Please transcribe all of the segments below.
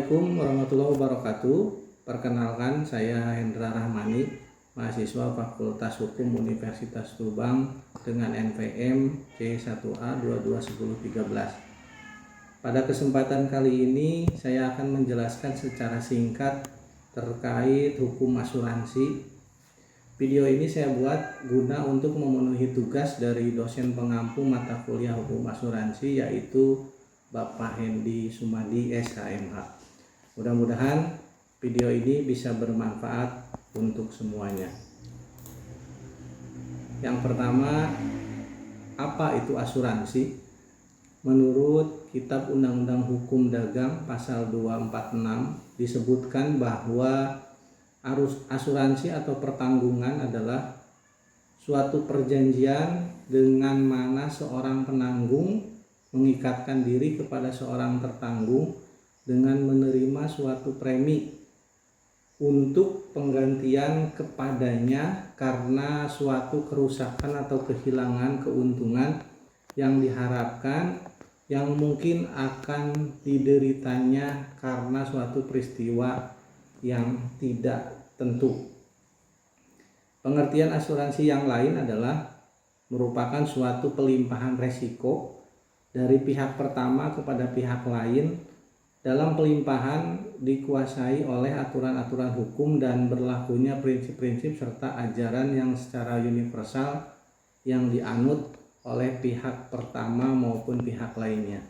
Assalamualaikum warahmatullahi wabarakatuh. Perkenalkan, saya Hendra Rahmani, mahasiswa Fakultas Hukum Universitas Subang dengan NPM C1A 221013. Pada kesempatan kali ini saya akan menjelaskan secara singkat terkait hukum asuransi. Video ini saya buat guna untuk memenuhi tugas dari dosen pengampu mata kuliah hukum asuransi, yaitu Bapak Hendy Sumadi SHMH. Mudah-mudahan video ini bisa bermanfaat untuk semuanya. Yang pertama, apa itu asuransi? Menurut Kitab Undang-Undang Hukum Dagang pasal 246 disebutkan bahwa asuransi atau pertanggungan adalah suatu perjanjian dengan mana seorang penanggung mengikatkan diri kepada seorang tertanggung dengan menerima suatu premi untuk penggantian kepadanya karena suatu kerusakan atau kehilangan keuntungan yang diharapkan yang mungkin akan dideritanya karena suatu peristiwa yang tidak tentu. Pengertian asuransi yang lain adalah merupakan suatu pelimpahan resiko dari pihak pertama kepada pihak lain. Dalam pelimpahan dikuasai oleh aturan-aturan hukum dan berlakunya prinsip-prinsip serta ajaran yang secara universal yang dianut oleh pihak pertama maupun pihak lainnya.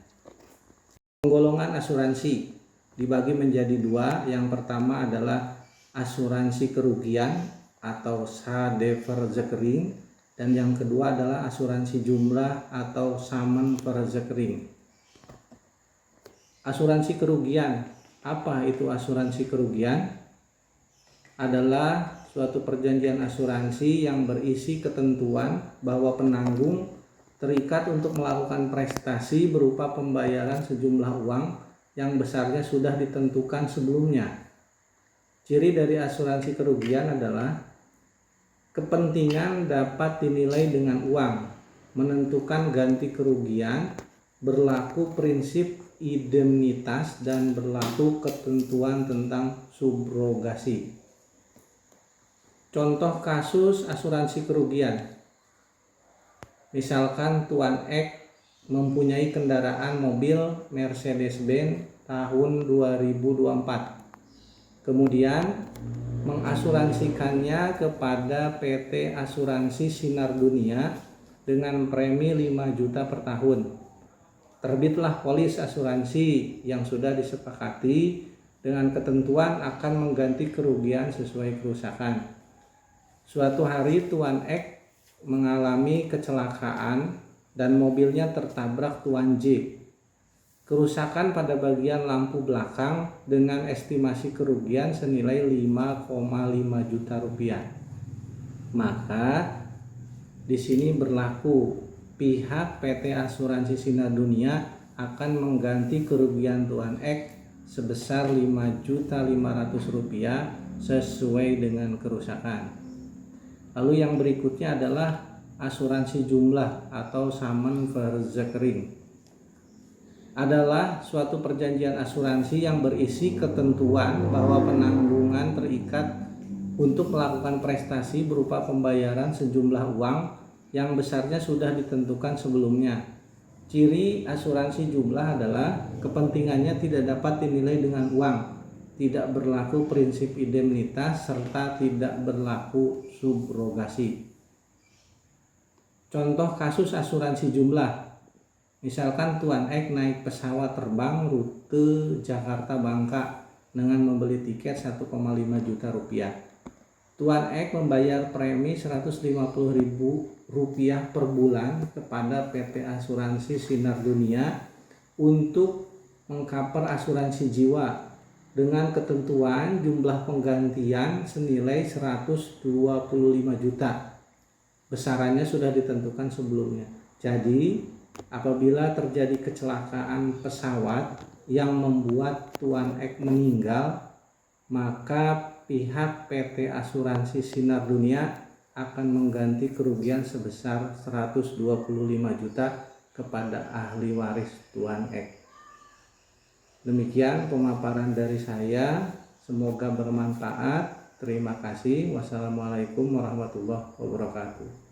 Penggolongan asuransi dibagi menjadi dua. Yang pertama adalah asuransi kerugian atau Schadeverzekering, dan yang kedua adalah asuransi jumlah atau Samenverzekering. Asuransi kerugian. Apa itu asuransi kerugian? Adalah suatu perjanjian asuransi yang berisi ketentuan bahwa penanggung terikat untuk melakukan prestasi berupa pembayaran sejumlah uang yang besarnya sudah ditentukan sebelumnya. Ciri dari asuransi kerugian adalah kepentingan dapat dinilai dengan uang, menentukan ganti kerugian, berlaku prinsip indemnitas, dan berlaku ketentuan tentang subrogasi. Contoh kasus asuransi kerugian. Misalkan Tuan X mempunyai kendaraan mobil Mercedes-Benz tahun 2024. Kemudian mengasuransikannya kepada PT Asuransi Sinar Dunia dengan premi 5 juta per tahun. Terbitlah polis asuransi yang sudah disepakati dengan ketentuan akan mengganti kerugian sesuai kerusakan. Suatu hari Tuan X mengalami kecelakaan dan mobilnya tertabrak Tuan J. Kerusakan pada bagian lampu belakang dengan estimasi kerugian senilai 5,5 juta rupiah. Maka di sini berlaku pihak PT Asuransi Sinar Dunia akan mengganti kerugian Tuan X sebesar 5.500.000 rupiah sesuai dengan kerusakan. Lalu yang berikutnya adalah asuransi jumlah atau Samenverzekering. Adalah suatu perjanjian asuransi yang berisi ketentuan bahwa penanggungan terikat untuk melakukan prestasi berupa pembayaran sejumlah uang yang besarnya sudah ditentukan sebelumnya. Ciri asuransi jumlah adalah kepentingannya tidak dapat dinilai dengan uang, tidak berlaku prinsip indemnitas, serta tidak berlaku subrogasi. Contoh kasus asuransi jumlah. Misalkan Tuan X naik pesawat terbang rute Jakarta-Bangka dengan membeli tiket 1,5 juta rupiah. Tuan X membayar premi 150.000 rupiah per bulan kepada PT Asuransi Sinar Dunia untuk mengcover asuransi jiwa dengan ketentuan jumlah penggantian senilai 125 juta. Besarannya sudah ditentukan sebelumnya. Jadi apabila terjadi kecelakaan pesawat yang membuat Tuan X meninggal, maka pihak PT Asuransi Sinar Dunia akan mengganti kerugian sebesar 125 juta kepada ahli waris Tuan X. Demikian pemaparan dari saya, semoga bermanfaat. Terima kasih. Wassalamualaikum warahmatullahi wabarakatuh.